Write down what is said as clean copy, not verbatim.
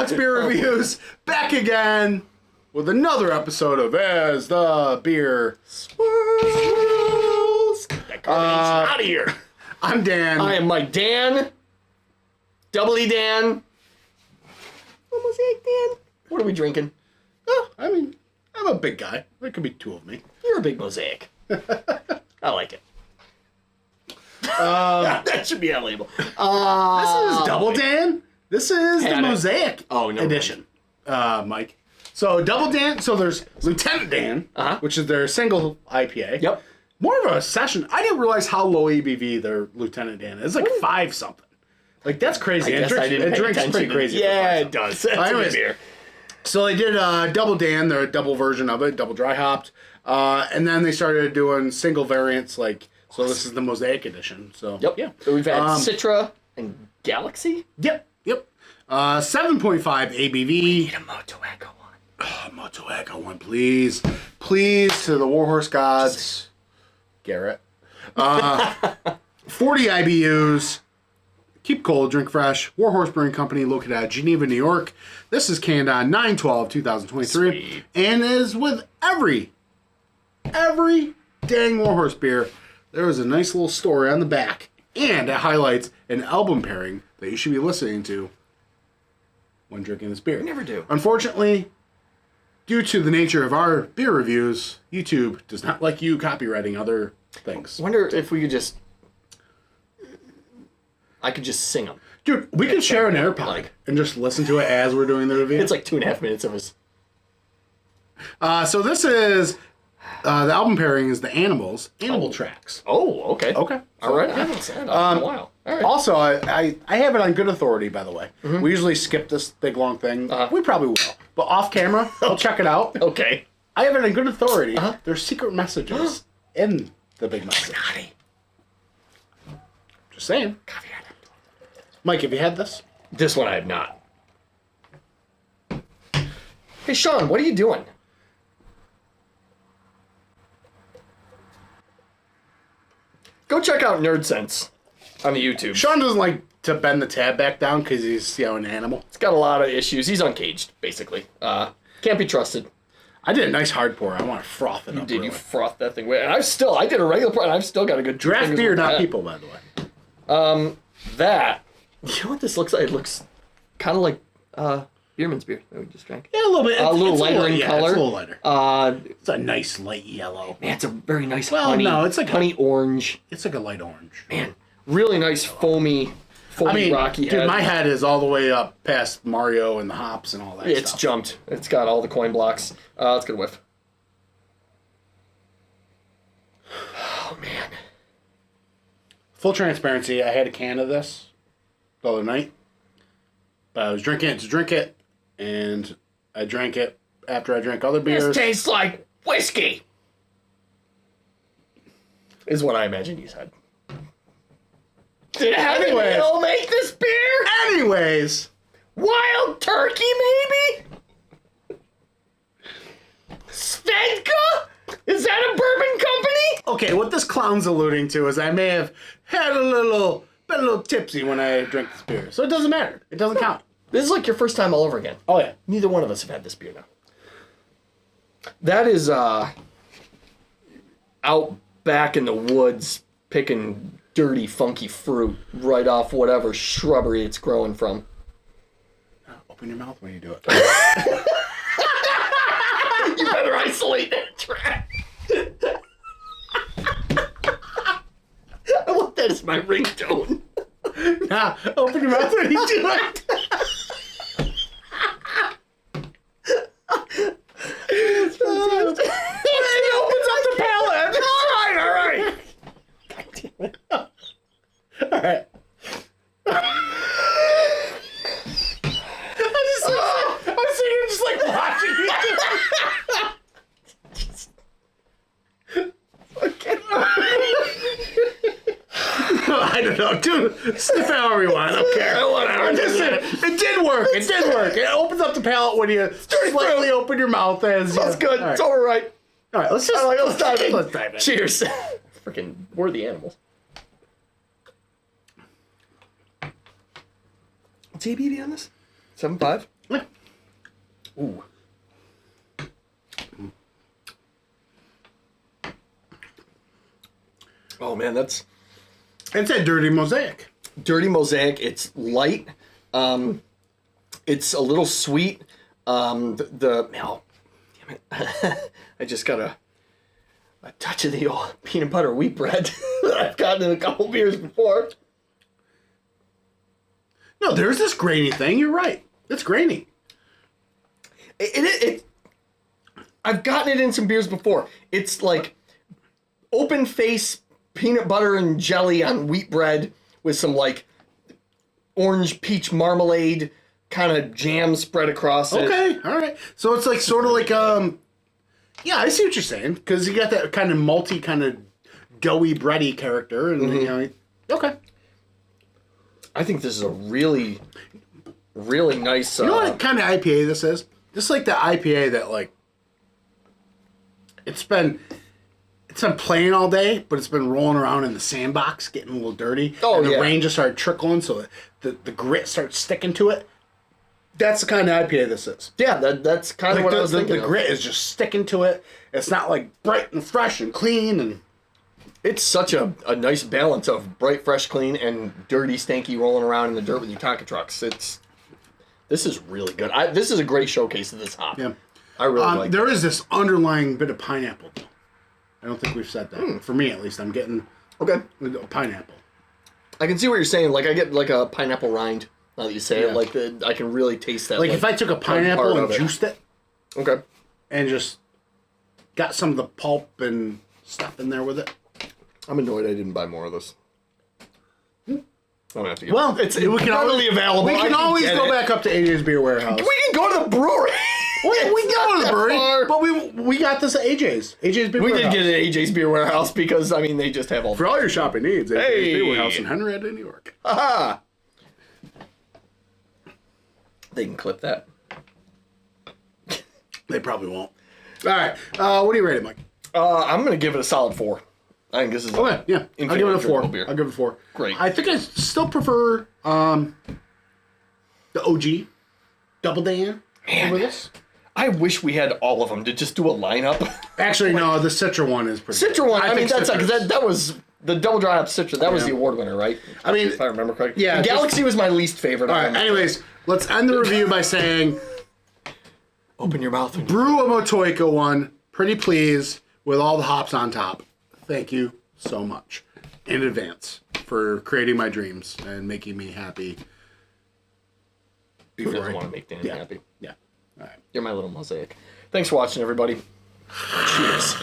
What's Beer Reviews? Back again with another episode of As the Beer Swirls. That garbage out of here. I'm Dan. I am Mike Dan. Double Dan. Mosaic Dan. What are we drinking? Oh, I mean, I'm a big guy. There could be two of me. You're a big Mosaic. I like it. That should be our label. This is Double Dan. This is the Mosaic edition, Mike. So Double Dan. So there's Lieutenant Dan, which is their single IPA. Yep. More of a session. I didn't realize how low ABV their Lieutenant Dan is. It's like 5 something. Like that's crazy. I drinks pretty crazy. Yeah, it does. That's a good beer. So they did Double Dan, their double version of it, double dry hopped, and then they started doing single variants like. So this is the Mosaic edition. So yeah. So we've had Citra and Galaxy. Yep. 7.5 ABV. We need a Moto Echo one. Oh, Moto Echo one, please. Please, to the War Horse gods. Garrett. 40 IBUs. Keep cold, drink fresh. War Horse Brewing Company, located at Geneva, New York. This is canned on 9/12/2023. Sweet. And is with every dang War Horse beer. There is a nice little story on the back. And it highlights an album pairing that you should be listening to when drinking this beer. We never do. Unfortunately, due to the nature of our beer reviews, YouTube does not like you copywriting other things. I wonder if we could just... I could just sing them. Dude, we could share an AirPod and just listen to it as we're doing the review. It's like 2.5 minutes of us. So this is... the album pairing is the Animal Tracks. Oh, okay. Okay. All right. I haven't said that in a while. All right. Also, I have it on good authority, by the way. Mm-hmm. We usually skip this big, long thing. We probably will. But off camera, I'll check it out. Okay. I have it on good authority. There's secret messages in the big message. Naughty. Just saying. Mike, have you had this? This one I have not. Hey, Sean, what are you doing? Go check out Nerd Sense on the YouTube. Sean doesn't like to bend the tab back down because he's, an animal. It's got a lot of issues. He's uncaged, basically. Can't be trusted. I did a nice hard pour. I want to froth it up. You frothed that thing. And I did a regular pour, and I've still got a good draft beer, not people, by the way. You know what this looks like? It looks kind of like Beerman's beer that we just drank. Yeah, a little bit. A little lighter in color. It's a little lighter. It's a nice light yellow. Man, it's a very nice it's like honey orange. It's like a light orange. Man, really nice foamy rocky head. Dude, my head is all the way up past Mario and the hops and all that stuff. It's jumped. It's got all the coin blocks. Let's get a whiff. Oh, man. Full transparency, I had a can of this the other night. But I was drinking it to drink it, and I drank it after I drank other beers. This tastes like whiskey, is what I imagine you said. Did Heaven Hill make this beer? Anyways. Wild Turkey, maybe? Svedka? Is that a bourbon company? Okay, what this clown's alluding to is I may have had been a little tipsy when I drank this beer. So it doesn't matter. It doesn't count. This is like your first time all over again. Oh, yeah. Neither one of us have had this beer now. That is out back in the woods picking dirty, funky fruit right off whatever shrubbery it's growing from. Open your mouth when you do it. You better isolate that track. I want that as my ringtone. Nah, open your mouth when you do it. It's fantastic. It opens up the palate. All right. God damn it. All right. I'm sitting here just like watching you. I don't know, dude. Sniff however you want. I don't care. Whatever. It did work. It did work. It opens up the palate when you slightly open your mouth. That's good. Right. It's all right. All right, let's dive in. Let's dive in. Cheers. Freaking worthy animals. What's ABV on this? 7.5? Yeah. Ooh. Oh man, that's It's a dirty Mosaic. dirty Mosaic. It's light. It's a little sweet. Oh, damn it. I just got a touch of the old peanut butter wheat bread that I've gotten in a couple beers before. No, there's this grainy thing. You're right. It's grainy. I've gotten it in some beers before. It's like open face peanut butter and jelly on wheat bread with some like orange peach marmalade kind of jam spread across it. Okay, all right. So it's like sort of like yeah, I see what you're saying because you got that kind of malty, kind of doughy, bready character, and you know, okay. I think this is a really, really nice. You know what kind of IPA this is? This is like the IPA that like it's been playing all day, but it's been rolling around in the sandbox, getting a little dirty. Oh, and the yeah. rain just started trickling, so the grit starts sticking to it. That's the kind of IPA this is. Yeah, that's kind of Like what I was thinking. the grit is just sticking to it. It's not like bright and fresh and clean and. It's such a nice balance of bright, fresh, clean, and dirty, stanky rolling around in the dirt with your Tonka trucks. This is really good. This is a great showcase of this hop. Yeah. I really like it. There is this underlying bit of pineapple, though. I don't think we've said that. For me, at least, I'm getting Okay. pineapple. I can see what you're saying. Like, I get like a pineapple rind, now that you say Yeah. it. Like, I can really taste that. Like if I took a pineapple part and of it. juiced it Okay. and just got some of the pulp and stuff in there with it. I'm annoyed I didn't buy more of this. I'm gonna have to get Well, it's we can readily available. We I can always get go it. back up to AJ's Beer Warehouse. We can go to the brewery. We go to the brewery, far. but we got this at AJ's. AJ's Beer We Warehouse. did get it at AJ's Beer Warehouse because, I mean, they just have all... For all your shopping needs, AJ's Hey. Beer Warehouse in Henrietta, New York. Aha! They can clip that. They probably won't. All right. What do you rate it, Mike? I'm going to give it a solid 4. I think this is... Okay, yeah. I'll give it a 4. Beer. I'll give it a 4. Great. I think I still prefer the OG Double Dan over this. I wish we had all of them to just do a lineup. Actually, no, the Citra one is pretty Citra one, I mean, think that's like, Citra's- that was... The Double Dry Hop Citra, that was Yeah. the award winner, right? I mean, If I remember correctly. yeah, The just- Galaxy was my least favorite. all of right, them. anyways, let's end the review by saying Open your mouth. And... brew a Motoika one. Pretty pleased with all the hops on top. Thank you so much in advance for creating my dreams and making me happy. Who doesn't want to make Danny Yeah. happy? Yeah. All right. You're my little mosaic. Thanks for watching, everybody. Cheers.